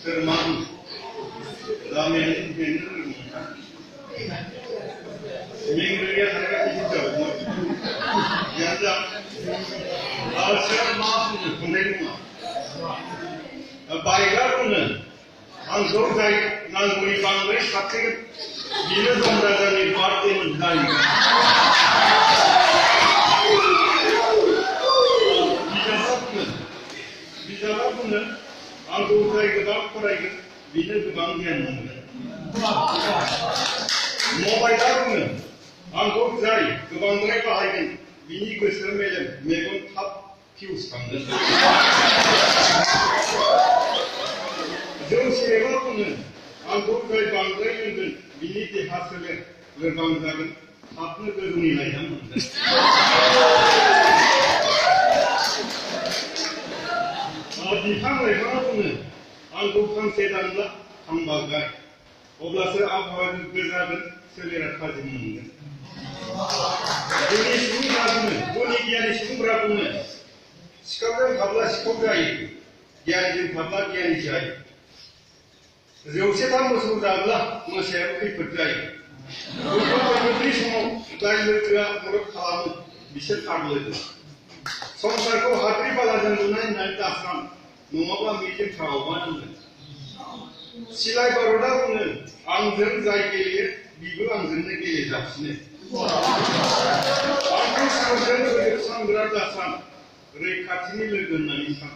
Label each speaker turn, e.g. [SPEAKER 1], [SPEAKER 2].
[SPEAKER 1] Terman, ramen ini minggu dia harga itu yang asal maaf penerima. Baiklah pun, angkor saya nangkuri banggai sakit bila dombaga ni parti menjadi. Bicara pun, angkor saya kebab korai bila kebangkian menjadi. Mobile pun, angkor saya kebangkai pahajan bini kesermelan megon tap fuse kamda. Jauh siapa pun, angkor saya bangkai menjadi bini hasilnya berbanggakan आपने तो नहीं लाया और दिखांग लेखा पुने आंखों खान sedan ला हम बागाय ओबला से आप हमारे गुजारन सेलेरा खाजिम मुंगे दुनिया शुरू रापुने दुनिया ज्ञानी शुरू रापुने सिकाबन खाबला सिकोब जाये ज्ञानी दिन खाबला ज्ञानी जाये जौसे था मुसुर जाबला मुसेर खैफोद जाये उन्होंने समाव लाइलुआ मदद खालामो बिसोर खारलायदों संसारखौ हाद्रि बालाजों लुनाय होननानै दासान नङाब्ला मिजिं थाबावनांगोन सिलाय भारतआ बुङो आंजों जाय गेलेयो बिबो आंजोंनो गेलेजासिनो आंखौ सानजों फोजोबस्रांग्रा दासान रैखाथिनि लोगो होननानै सान